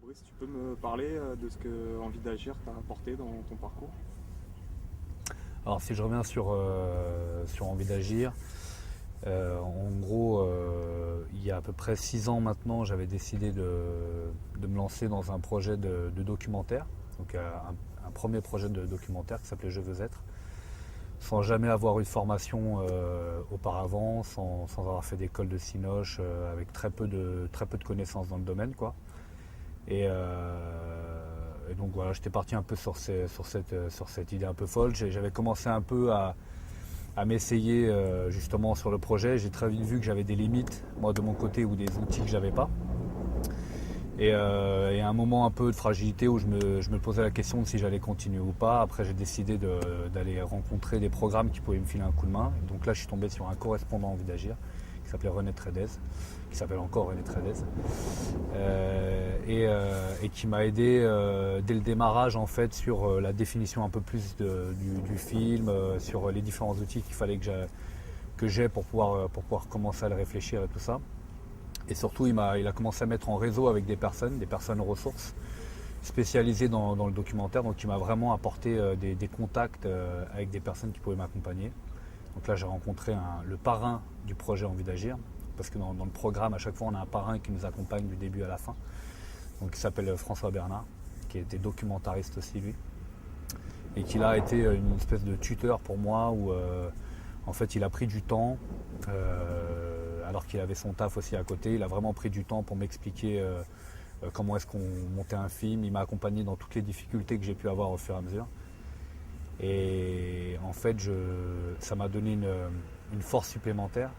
Brice, tu peux me parler de ce que Envie d'agir t'a apporté dans ton parcours? Alors si je reviens sur Envie d'agir, en gros, il y a à peu près 6 ans maintenant, j'avais décidé de me lancer dans un projet de documentaire, donc un premier projet de documentaire qui s'appelait Je veux être, sans jamais avoir eu de formation auparavant, sans avoir fait d'école de Cinoche, avec très peu de connaissances dans le domaine, quoi. Et donc voilà, j'étais parti un peu sur cette idée un peu folle. J'avais commencé un peu à m'essayer justement sur le projet. J'ai très vite vu que j'avais des limites, moi de mon côté, ou des outils que j'avais pas. Et un moment un peu de fragilité où je me posais la question de si j'allais continuer ou pas. Après, j'ai décidé d'aller rencontrer des programmes qui pouvaient me filer un coup de main. Donc là, je suis tombé sur un correspondant Envie d'agir qui s'appelait René Trédez, qui s'appelle encore René Trédez, et qui m'a aidé dès le démarrage en fait sur la définition un peu plus du film, sur les différents outils qu'il fallait que j'ai pour pouvoir commencer à le réfléchir et tout ça. Et surtout, il a commencé à mettre en réseau avec des personnes ressources spécialisées dans le documentaire. Donc, il m'a vraiment apporté des contacts avec des personnes qui pouvaient m'accompagner. Donc là, j'ai rencontré le parrain du projet Envie d'agir, parce que dans le programme, à chaque fois, on a un parrain qui nous accompagne du début à la fin. Donc, il s'appelle François Bernard, qui était documentariste aussi, lui, et qui a été une espèce de tuteur pour moi, où en fait, il a pris du temps. Alors qu'il avait son taf aussi à côté, il a vraiment pris du temps pour m'expliquer comment est-ce qu'on montait un film. Il m'a accompagné dans toutes les difficultés que j'ai pu avoir au fur et à mesure. Et en fait, ça m'a donné une force supplémentaire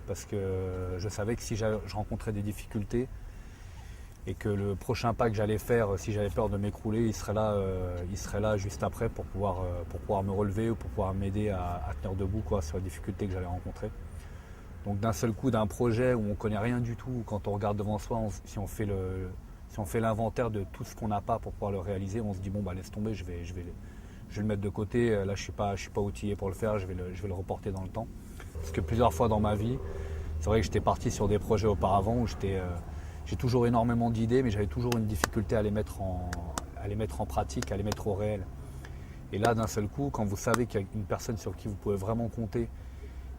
parce que je savais que si je rencontrais des difficultés et que le prochain pas que j'allais faire, si j'avais peur de m'écrouler, il serait là juste après pour pouvoir me relever ou pour pouvoir m'aider à tenir debout quoi, sur les difficultés que j'allais rencontrer. Donc d'un seul coup, d'un projet où on ne connaît rien du tout, quand on regarde devant soi, si on fait l'inventaire de tout ce qu'on n'a pas pour pouvoir le réaliser, on se dit bon bah laisse tomber, je vais le mettre de côté, là je suis pas outillé pour le faire, je vais le reporter dans le temps. Parce que plusieurs fois dans ma vie, c'est vrai que j'étais parti sur des projets auparavant où j'ai toujours énormément d'idées, mais j'avais toujours une difficulté à les mettre en pratique, à les mettre au réel. Et là d'un seul coup, quand vous savez qu'il y a une personne sur qui vous pouvez vraiment compter,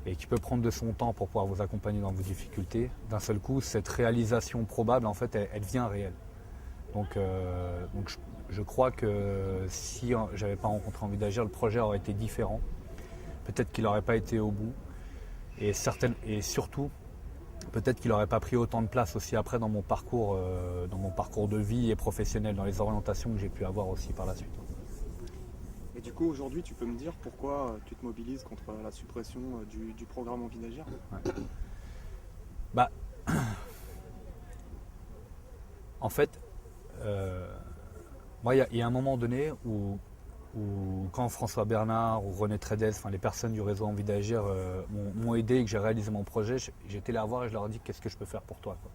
et qui peut prendre de son temps pour pouvoir vous accompagner dans vos difficultés, d'un seul coup, cette réalisation probable, en fait, elle devient réelle. Donc je crois que si j'avais pas rencontré Envie d'agir, le projet aurait été différent. Peut-être qu'il n'aurait pas été au bout. Et surtout, peut-être qu'il n'aurait pas pris autant de place aussi après dans mon parcours de vie et professionnel, dans les orientations que j'ai pu avoir aussi par la suite. Et du coup, aujourd'hui, tu peux me dire pourquoi tu te mobilises contre la suppression du programme Envie d'agir? Ouais. Bah, en fait, moi, il y a un moment donné où quand François Bernard ou René Trédez, enfin les personnes du réseau Envie d'agir m'ont aidé et que j'ai réalisé mon projet, j'étais là à voir et je leur ai dit qu'est-ce que je peux faire pour toi, quoi.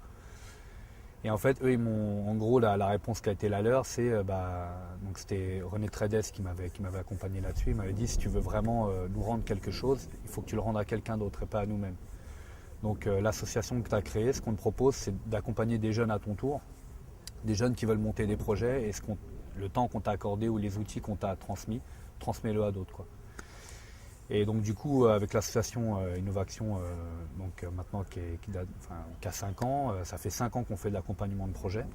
Et en fait, eux, en gros, la réponse qui a été la leur, c'est, donc c'était René Trédez qui m'avait accompagné là-dessus. Il m'avait dit, si tu veux vraiment nous rendre quelque chose, il faut que tu le rendes à quelqu'un d'autre et pas à nous-mêmes. Donc l'association que tu as créée, ce qu'on te propose, c'est d'accompagner des jeunes à ton tour, des jeunes qui veulent monter des projets, et le temps qu'on t'a accordé ou les outils qu'on t'a transmis, transmets-le à d'autres, quoi. Et donc du coup, avec l'association Innovaction, maintenant qui a 5 ans, ça fait 5 ans qu'on fait de l'accompagnement de projet.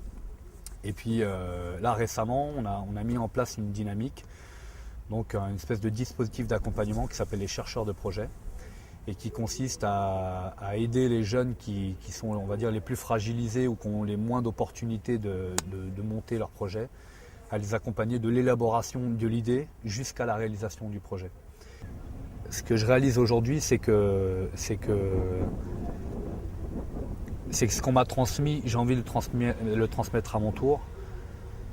Et puis là récemment, on a mis en place une dynamique, donc une espèce de dispositif d'accompagnement qui s'appelle les chercheurs de projet et qui consiste à aider les jeunes qui sont, on va dire, les plus fragilisés ou qui ont les moins d'opportunités de monter leur projet, à les accompagner de l'élaboration de l'idée jusqu'à la réalisation du projet. Ce que je réalise aujourd'hui, c'est que ce qu'on m'a transmis, j'ai envie de le transmettre à mon tour.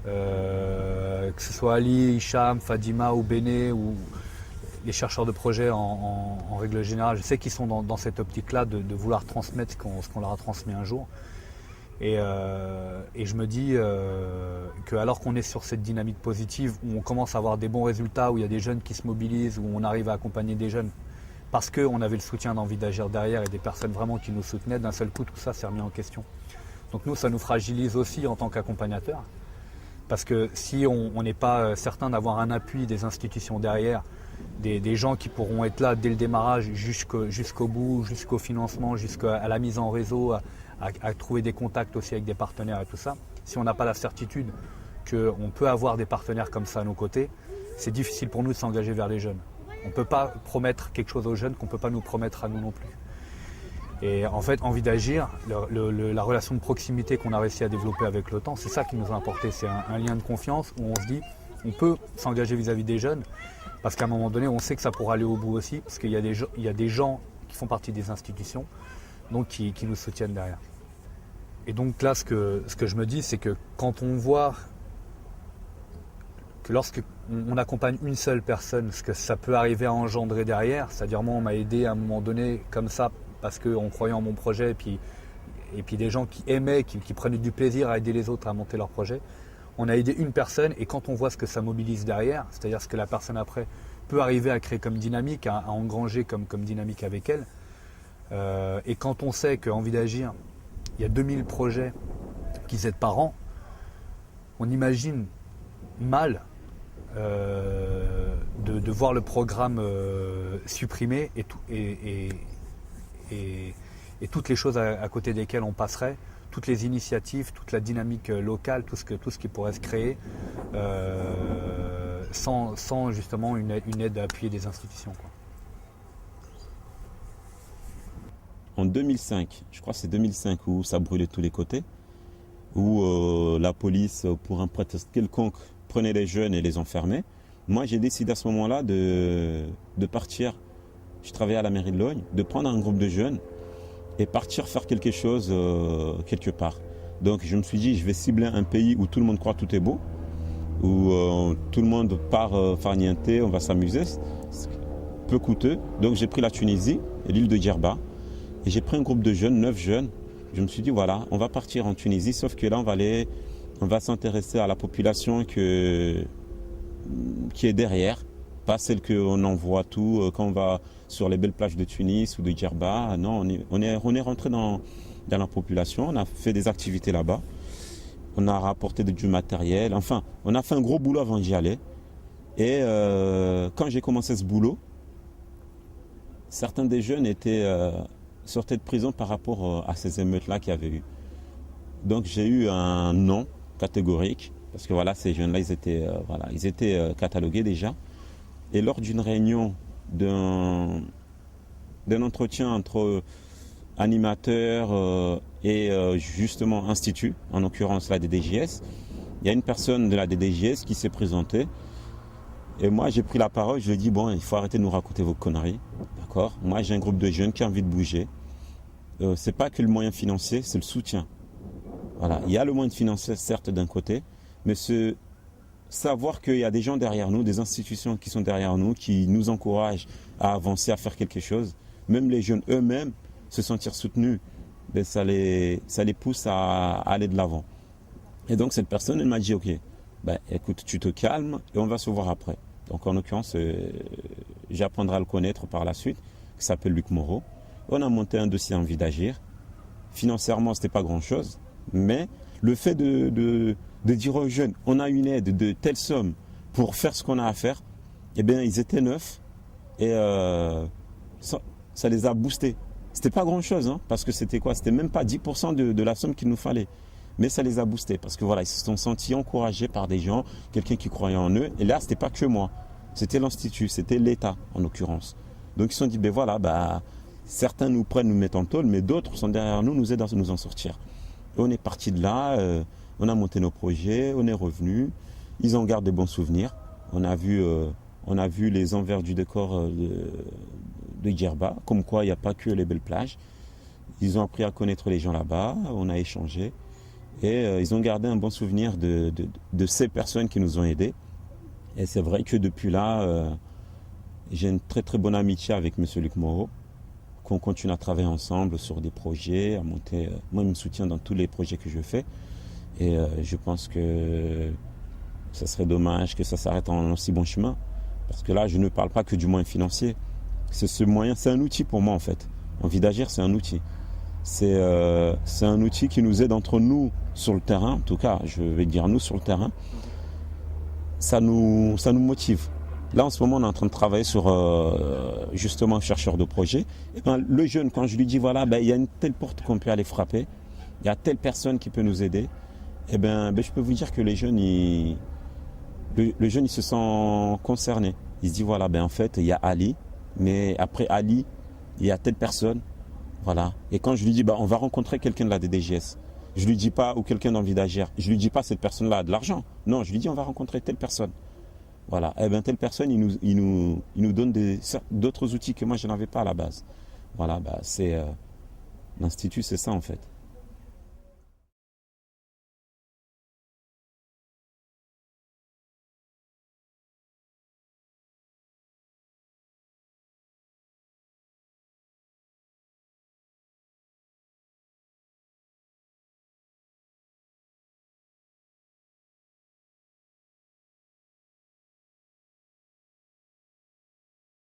Que ce soit Ali, Hicham, Fadima ou Béné ou les chercheurs de projet en règle générale, je sais qu'ils sont dans cette optique-là de vouloir transmettre ce qu'on leur a transmis un jour. Et je me dis qu'alors qu'on est sur cette dynamique positive, où on commence à avoir des bons résultats, où il y a des jeunes qui se mobilisent, où on arrive à accompagner des jeunes, parce qu'on avait le soutien d'Envie d'agir derrière et des personnes vraiment qui nous soutenaient, d'un seul coup tout ça s'est remis en question. Donc nous, ça nous fragilise aussi en tant qu'accompagnateurs. Parce que si on n'est pas certain d'avoir un appui des institutions derrière, des gens qui pourront être là dès le démarrage jusqu'au bout, jusqu'au financement, jusqu'à la mise en réseau, à trouver des contacts aussi avec des partenaires et tout ça, si on n'a pas la certitude qu'on peut avoir des partenaires comme ça à nos côtés, c'est difficile pour nous de s'engager vers les jeunes. On ne peut pas promettre quelque chose aux jeunes qu'on ne peut pas nous promettre à nous non plus. Et en fait, Envie d'agir, la relation de proximité qu'on a réussi à développer avec le temps, c'est ça qui nous a importé. C'est un lien de confiance où on se dit, on peut s'engager vis-à-vis des jeunes, parce qu'à un moment donné, on sait que ça pourra aller au bout aussi, parce qu'il y a des gens qui font partie des institutions, donc qui nous soutiennent derrière. Et donc là, ce que je me dis, c'est que quand on voit que lorsqu'on accompagne une seule personne, ce que ça peut arriver à engendrer derrière, c'est-à-dire moi, on m'a aidé à un moment donné comme ça, parce qu'on croyait en mon projet, et puis des gens qui aimaient, qui prenaient du plaisir à aider les autres à monter leur projet. On a aidé une personne, et quand on voit ce que ça mobilise derrière, c'est-à-dire ce que la personne après peut arriver à créer comme dynamique, à engranger comme dynamique avec elle, et quand on sait qu'Envie d'agir, il y a 2000 projets qui s'aident par an, on imagine mal de voir le programme supprimé et toutes les choses à côté desquelles on passerait, toutes les initiatives, toute la dynamique locale, tout ce qui pourrait se créer sans justement une aide appuyée des institutions, quoi. En 2005, je crois que c'est 2005 où ça brûlait de tous les côtés, où la police, pour un prétexte quelconque, prenait les jeunes et les enfermait. Moi, j'ai décidé à ce moment-là de partir. Je travaillais à la mairie de Logne, de prendre un groupe de jeunes et partir faire quelque chose quelque part. Donc je me suis dit, je vais cibler un pays où tout le monde croit que tout est beau, où tout le monde part farnienter, on va s'amuser. C'est peu coûteux. Donc j'ai pris la Tunisie et l'île de Djerba. Et j'ai pris un groupe de jeunes, 9 jeunes. Je me suis dit, voilà, on va partir en Tunisie, sauf que là, on va s'intéresser à la population qui est derrière, pas celle qu'on envoie tout quand on va sur les belles plages de Tunis ou de Djerba. Non, on est rentré dans la population, on a fait des activités là-bas, on a rapporté du matériel, enfin, on a fait un gros boulot avant d'y aller. Et quand j'ai commencé ce boulot, certains des jeunes sortaient de prison par rapport à ces émeutes-là qu'il y avait eu. Donc j'ai eu un non catégorique, parce que voilà, ces jeunes-là, ils étaient catalogués déjà. Et lors d'une réunion, d'un entretien entre animateurs et justement institut, en l'occurrence la DDJS, il y a une personne de la DDJS qui s'est présentée. Et moi, j'ai pris la parole, je lui ai dit, bon, il faut arrêter de nous raconter vos conneries, d'accord? Moi, j'ai un groupe de jeunes qui a envie de bouger. C'est pas que le moyen financier, c'est le soutien. Voilà, il y a le moyen financier, certes, d'un côté, mais savoir qu'il y a des gens derrière nous, des institutions qui sont derrière nous, qui nous encouragent à avancer, à faire quelque chose, même les jeunes eux-mêmes, se sentir soutenus, ben ça les pousse à aller de l'avant. Et donc, cette personne, elle m'a dit, ok, ben, écoute, tu te calmes et on va se voir après. Donc, en l'occurrence, j'apprendrai à le connaître par la suite, qui s'appelle Luc Moreau. On a monté un dossier Envie d'agir. Financièrement, ce n'était pas grand-chose, mais le fait de dire aux jeunes, on a une aide de telle somme pour faire ce qu'on a à faire, eh bien, ils étaient 9 et ça les a boostés. C'était pas grand-chose, hein, parce que c'était quoi? C'était même pas 10% de la somme qu'il nous fallait. Mais ça les a boostés, parce que voilà, ils se sont sentis encouragés par des gens, quelqu'un qui croyait en eux. Et là, c'était pas que moi, c'était l'Institut, c'était l'État en l'occurrence. Donc ils se sont dit, ben voilà, certains nous prennent, nous mettent en tôle, mais d'autres sont derrière nous, nous aident à nous en sortir. Et on est parti de là, on a monté nos projets, on est revenu. Ils en gardent des bons souvenirs. On a vu les envers du décor de Djerba, comme quoi il n'y a pas que les belles plages. Ils ont appris à connaître les gens là-bas, on a échangé. Et ils ont gardé un bon souvenir de ces personnes qui nous ont aidés. Et c'est vrai que depuis là, j'ai une très très bonne amitié avec M. Luc Moreau, qu'on continue à travailler ensemble sur des projets, à monter. Moi, il me soutient dans tous les projets que je fais. Et je pense que ça serait dommage que ça s'arrête en si bon chemin. Parce que là, je ne parle pas que du moyen financier. Ce moyen, c'est un outil pour moi en fait. Envie d'agir, c'est un outil. C'est un outil qui nous aide entre nous sur le terrain, en tout cas, je vais dire nous sur le terrain. Ça nous motive. Là, en ce moment, on est en train de travailler sur justement un chercheur de projet. Et ben, le jeune, quand je lui dis, voilà, ben, il y a une telle porte qu'on peut aller frapper, il y a telle personne qui peut nous aider, et ben, je peux vous dire que les jeunes, le jeune, il se sent concerné. Il se dit, voilà, ben, en fait, il y a Ali, mais après Ali, il y a telle personne. Voilà. Et quand je lui dis, on va rencontrer quelqu'un de la DDGS, je lui dis pas, ou quelqu'un d'Envisagère, je lui dis pas cette personne-là a de l'argent. Non, je lui dis, on va rencontrer telle personne. Voilà. Et bien, telle personne, il nous donne d'autres outils que moi, je n'avais pas à la base. Voilà, l'Institut, c'est ça, en fait.